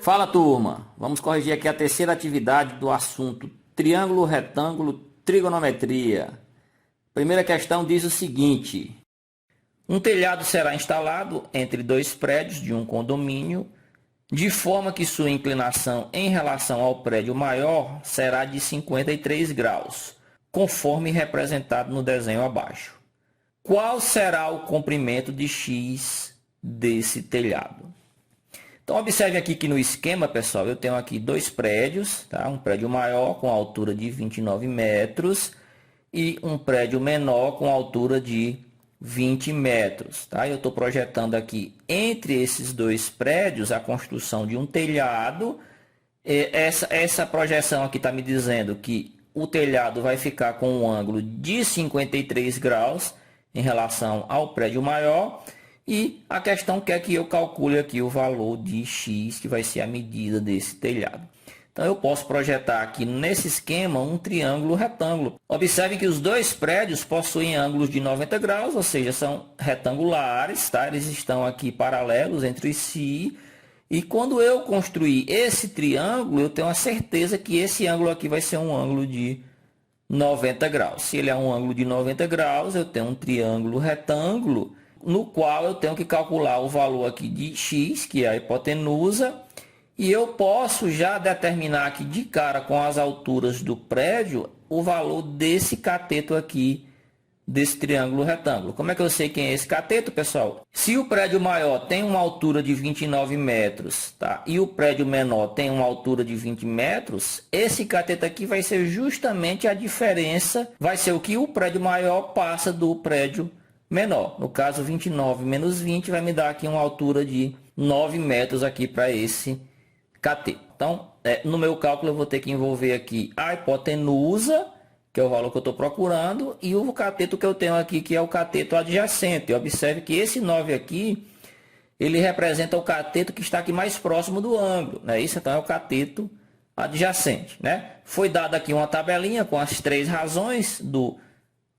Fala, turma! Vamos corrigir aqui a terceira atividade do assunto triângulo, retângulo, trigonometria. Primeira questão diz o seguinte: um telhado será instalado entre dois prédios de um condomínio, de forma que sua inclinação em relação ao prédio maior será de 53 graus, conforme representado no desenho abaixo. Qual será o comprimento de X desse telhado? Então, observe aqui que no esquema, pessoal, eu tenho aqui dois prédios, tá? Um prédio maior com altura de 29 metros e um prédio menor com altura de 20 metros. Tá? Eu estou projetando aqui entre esses dois prédios a construção de um telhado. Essa projeção aqui está me dizendo que o telhado vai ficar com um ângulo de 53 graus em relação ao prédio maior. E a questão quer que eu calcule aqui o valor de X, que vai ser a medida desse telhado. Então, eu posso projetar aqui nesse esquema um triângulo retângulo. Observe que os dois prédios possuem ângulos de 90 graus, ou seja, são retangulares, tá? Eles estão aqui paralelos entre si. E quando eu construir esse triângulo, eu tenho a certeza que esse ângulo aqui vai ser um ângulo de 90 graus. Se ele é um ângulo de 90 graus, eu tenho um triângulo retângulo, no qual eu tenho que calcular o valor aqui de X, que é a hipotenusa, e eu posso já determinar aqui de cara com as alturas do prédio o valor desse cateto aqui, desse triângulo retângulo. Como é que eu sei quem é esse cateto, pessoal? Se o prédio maior tem uma altura de 29 metros, tá? E o prédio menor tem uma altura de 20 metros, esse cateto aqui vai ser justamente a diferença, vai ser o que o prédio maior passa do prédio menor. No caso, 29 menos 20 vai me dar aqui uma altura de 9 metros aqui para esse cateto. Então, no meu cálculo eu vou ter que envolver aqui a hipotenusa, que é o valor que eu estou procurando, e o cateto que eu tenho aqui, que é o cateto adjacente. Observe que esse 9 aqui, ele representa o cateto que está aqui mais próximo do ângulo, né? Isso então é o cateto adjacente, né? Foi dada aqui uma tabelinha com as três razões do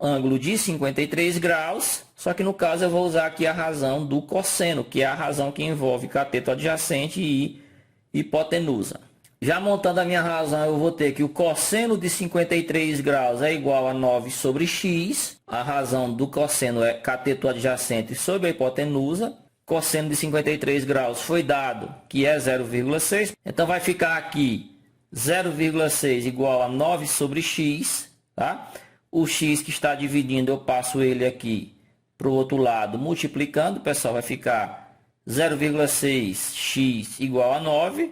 ângulo de 53 graus, só que no caso eu vou usar aqui a razão do cosseno, que é a razão que envolve cateto adjacente e hipotenusa. Já montando a minha razão, eu vou ter que o cosseno de 53 graus é igual a 9 sobre x. A razão do cosseno é cateto adjacente sobre a hipotenusa. Cosseno de 53 graus foi dado, que é 0,6. Então vai ficar aqui 0,6 igual a 9 sobre x, tá? O x que está dividindo, eu passo ele aqui para o outro lado, multiplicando. Pessoal, vai ficar 0,6x igual a 9.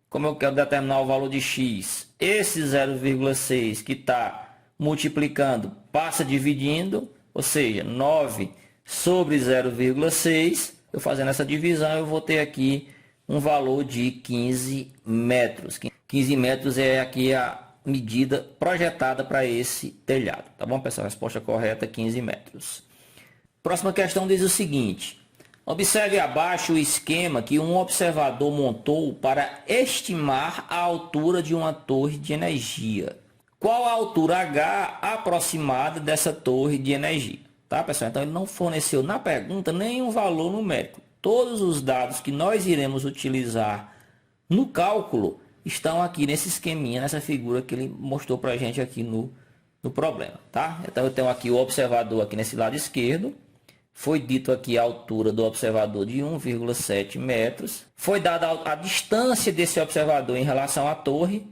Como eu quero determinar o valor de x, esse 0,6 que está multiplicando passa dividindo, ou seja, 9 sobre 0,6. Eu fazendo essa divisão, eu vou ter aqui um valor de 15 metros. 15 metros é aqui a medida projetada para esse telhado. Tá bom, pessoal? A resposta correta é 15 metros. Próxima questão diz o seguinte: observe abaixo o esquema que um observador montou para estimar a altura de uma torre de energia. Qual a altura H aproximada dessa torre de energia? Tá, pessoal? Então, ele não forneceu na pergunta nenhum valor numérico. Todos os dados que nós iremos utilizar no cálculo estão aqui nesse esqueminha, nessa figura que ele mostrou para a gente aqui no problema. Tá? Então, eu tenho aqui o observador aqui nesse lado esquerdo. Foi dito aqui a altura do observador de 1,7 metros. Foi dada a distância desse observador em relação à torre,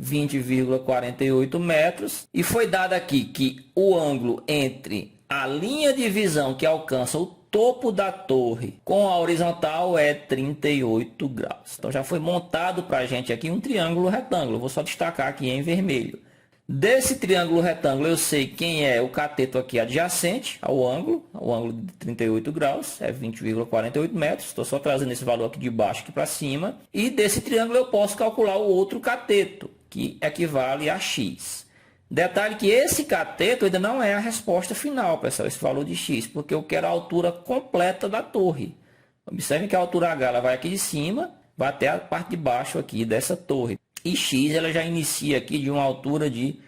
20,48 metros. E foi dado aqui que o ângulo entre a linha de visão que alcança o topo da torre com a horizontal é 38 graus. Então já foi montado para a gente aqui um triângulo retângulo. Vou só destacar aqui em vermelho. Desse triângulo retângulo eu sei quem é o cateto aqui adjacente ao ângulo. O ângulo de 38 graus é 20,48 metros. Estou só trazendo esse valor aqui de baixo aqui para cima. E desse triângulo eu posso calcular o outro cateto, que equivale a x. Detalhe que esse cateto ainda não é a resposta final, pessoal, esse valor de x, porque eu quero a altura completa da torre. Observe que a altura H ela vai aqui de cima, vai até a parte de baixo aqui dessa torre. E x ela já inicia aqui de uma altura de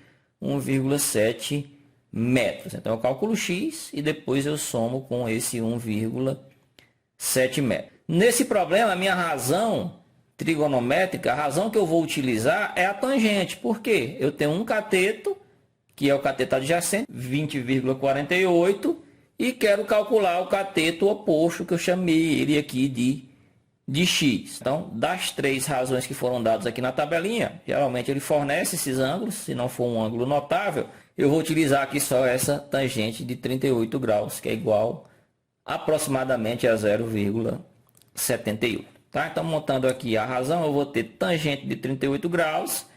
1,7 metros. Então eu calculo x e depois eu somo com esse 1,7 metros. Nesse problema, a minha razão trigonométrica, a razão que eu vou utilizar é a tangente. Por quê? Eu tenho um cateto, que é o cateto adjacente, 20,48, e quero calcular o cateto oposto, que eu chamei ele aqui de x. Então, das três razões que foram dadas aqui na tabelinha, geralmente ele fornece esses ângulos, se não for um ângulo notável, eu vou utilizar aqui só essa tangente de 38 graus, que é igual aproximadamente a 0,78. Tá? Então, montando aqui a razão, eu vou ter tangente de 38 graus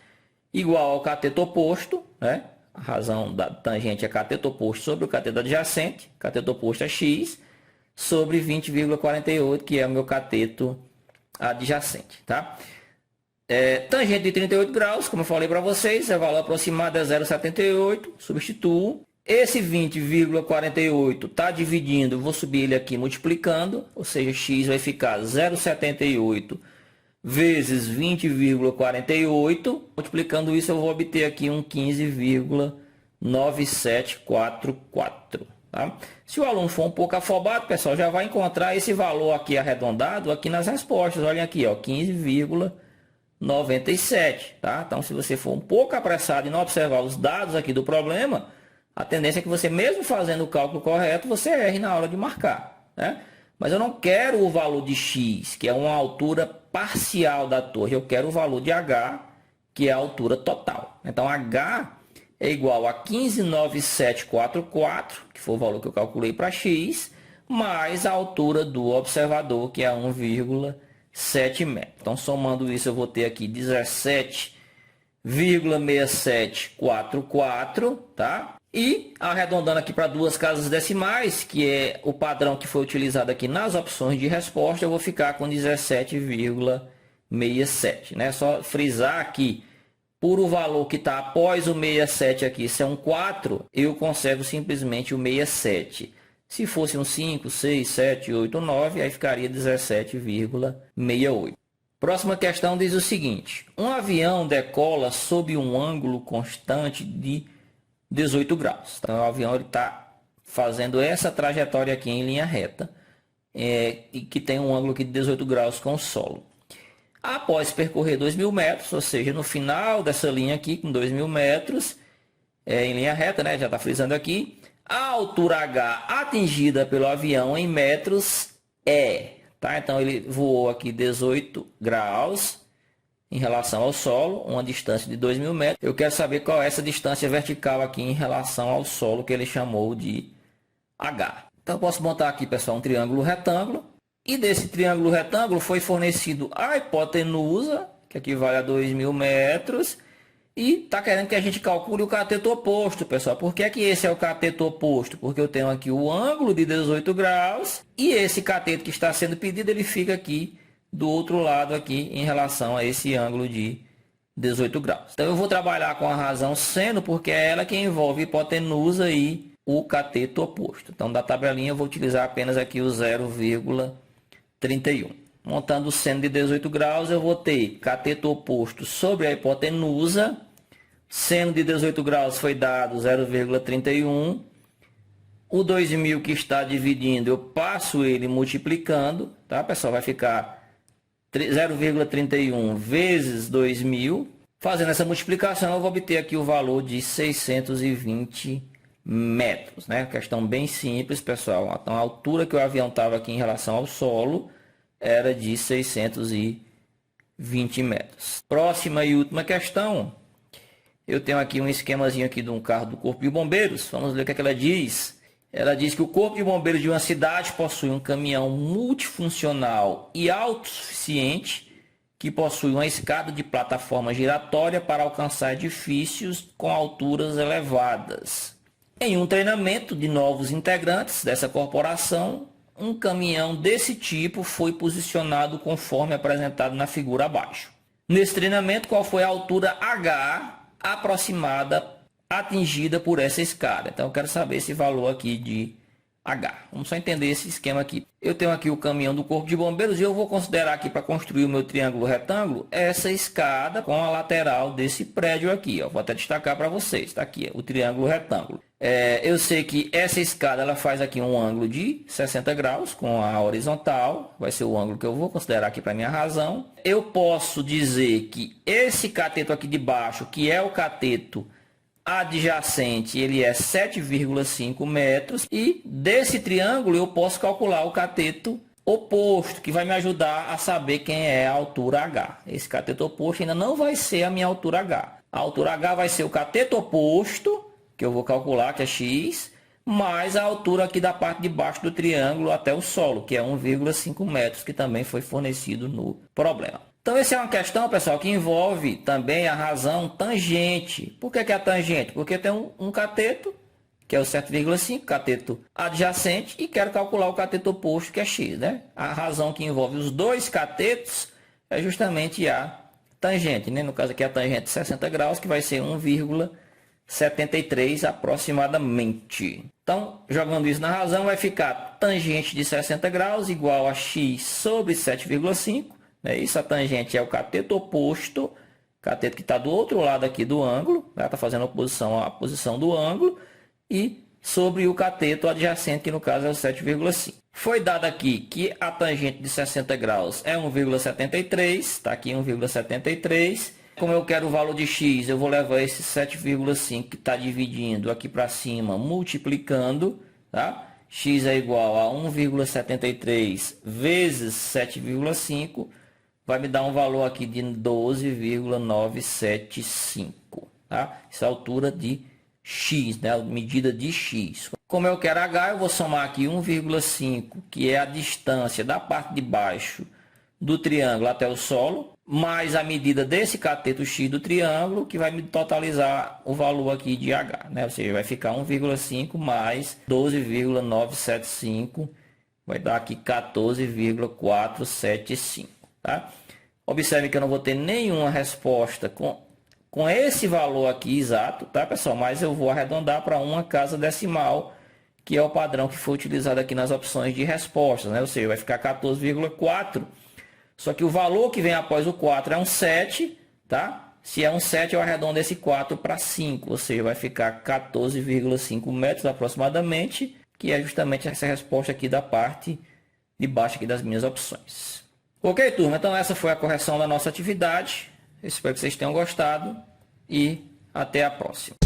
igual ao cateto oposto, né? A razão da tangente é cateto oposto sobre o cateto adjacente, cateto oposto é x, sobre 20,48, que é o meu cateto adjacente. Tá? Tangente de 38 graus, como eu falei para vocês, o valor aproximado é 0,78, substituo. Esse 20,48 está dividindo, vou subir ele aqui multiplicando, ou seja, x vai ficar 0,78 vezes 20,48. Multiplicando isso, eu vou obter aqui um 15,9744. Tá? Se o aluno for um pouco afobado, pessoal, já vai encontrar esse valor aqui arredondado aqui nas respostas. Olhem aqui, ó, 15,97. Tá? Então, se você for um pouco apressado e não observar os dados aqui do problema, a tendência é que você, mesmo fazendo o cálculo correto, você erre na hora de marcar. Né? Mas eu não quero o valor de x, que é uma altura parcial da torre. Eu quero o valor de h, que é a altura total. Então, h é igual a 15,9744, que foi o valor que eu calculei para x, mais a altura do observador, que é 1,7 metros. Então, somando isso, eu vou ter aqui 17,6744, tá? E arredondando aqui para duas casas decimais, que é o padrão que foi utilizado aqui nas opções de resposta, eu vou ficar com 17,67. Né? Só frisar aqui, por o valor que está após o 67 aqui, se é um 4, eu conservo simplesmente o 67. Se fosse um 5, 6, 7, 8, 9, aí ficaria 17,68. Próxima questão diz o seguinte: um avião decola sob um ângulo constante de 18 graus. Então, o avião está fazendo essa trajetória aqui em linha reta, e que tem um ângulo aqui de 18 graus com o solo. Após percorrer 2.000 metros, ou seja, no final dessa linha aqui, com 2.000 metros, em linha reta, né, já está frisando aqui, a altura H atingida pelo avião em metros é... Tá? Então, ele voou aqui 18 graus em relação ao solo, uma distância de 2.000 metros. Eu quero saber qual é essa distância vertical aqui em relação ao solo, que ele chamou de H. Então, eu posso montar aqui, pessoal, um triângulo retângulo. E desse triângulo retângulo foi fornecido a hipotenusa, que equivale a 2.000 metros. E está querendo que a gente calcule o cateto oposto, pessoal. Por que é que esse é o cateto oposto? Porque eu tenho aqui o ângulo de 18 graus. E esse cateto que está sendo pedido, ele fica aqui do outro lado aqui em relação a esse ângulo de 18 graus. Então, eu vou trabalhar com a razão seno, porque é ela que envolve hipotenusa e o cateto oposto. Então, da tabelinha, eu vou utilizar apenas aqui o 0,31. Montando o seno de 18 graus, eu vou ter cateto oposto sobre a hipotenusa. Seno de 18 graus foi dado 0,31. O 2.000 que está dividindo, eu passo ele multiplicando. Tá, pessoal? Vai ficar 0,31 vezes 2.000. Fazendo essa multiplicação, eu vou obter aqui o valor de 620 metros. Né? Questão bem simples, pessoal. Então, a altura que o avião estava aqui em relação ao solo era de 620 metros. Próxima e última questão. Eu tenho aqui um esquemazinho aqui de um carro do Corpo de Bombeiros. Vamos ver o que é que ela diz. Ela diz que o Corpo de Bombeiros de uma cidade possui um caminhão multifuncional e autossuficiente que possui uma escada de plataforma giratória para alcançar edifícios com alturas elevadas. Em um treinamento de novos integrantes dessa corporação, um caminhão desse tipo foi posicionado conforme apresentado na figura abaixo. Nesse treinamento, qual foi a altura H aproximada atingida por essa escada? Então, eu quero saber esse valor aqui de H. Vamos só entender esse esquema aqui. Eu tenho aqui o caminhão do Corpo de Bombeiros e eu vou considerar aqui, para construir o meu triângulo retângulo, essa escada com a lateral desse prédio aqui. Ó. Vou até destacar para vocês. Está aqui, ó, o triângulo retângulo. Eu sei que essa escada ela faz aqui um ângulo de 60 graus com a horizontal, vai ser o ângulo que eu vou considerar aqui para minha razão. Eu posso dizer que esse cateto aqui de baixo, que é o cateto adjacente, ele é 7,5 metros, e desse triângulo eu posso calcular o cateto oposto, que vai me ajudar a saber quem é a altura H. Esse cateto oposto ainda não vai ser a minha altura H. A altura H vai ser o cateto oposto, que eu vou calcular, que é x, mais a altura aqui da parte de baixo do triângulo até o solo, que é 1,5 metros, que também foi fornecido no problema. Então, essa é uma questão, pessoal, que envolve também a razão tangente. Por que é a tangente? Porque tem um cateto, que é o 7,5, cateto adjacente, e quero calcular o cateto oposto, que é x, né? A razão que envolve os dois catetos é justamente a tangente, né? No caso aqui, a tangente de 60 graus, que vai ser 1,73 aproximadamente. Então, jogando isso na razão, vai ficar tangente de 60 graus igual a x sobre 7,5. Né? Isso, a tangente é o cateto oposto, cateto que está do outro lado aqui do ângulo, está fazendo oposição à posição do ângulo, e sobre o cateto adjacente, que no caso é o 7,5. Foi dado aqui que a tangente de 60 graus é 1,73, está aqui 1,73. Como eu quero o valor de x, eu vou levar esse 7,5 que está dividindo aqui para cima, multiplicando, tá? X é igual a 1,73 vezes 7,5, vai me dar um valor aqui de 12,975, tá? Essa é a altura de x, né? A medida de x. Como eu quero h, eu vou somar aqui 1,5, que é a distância da parte de baixo do triângulo até o solo, mais a medida desse cateto x do triângulo, que vai me totalizar o valor aqui de h, né? Ou seja, vai ficar 1,5 mais 12,975, vai dar aqui 14,475, tá? Observe que eu não vou ter nenhuma resposta com esse valor aqui exato, tá, pessoal? Mas eu vou arredondar para uma casa decimal, que é o padrão que foi utilizado aqui nas opções de respostas, né? Ou seja, vai ficar 14,4. Só que o valor que vem após o 4 é um 7, tá? Se é um 7, eu arredondo esse 4 para 5, ou seja, vai ficar 14,5 metros aproximadamente, que é justamente essa resposta aqui da parte de baixo aqui das minhas opções. Ok, turma? Então essa foi a correção da nossa atividade. Espero que vocês tenham gostado e até a próxima.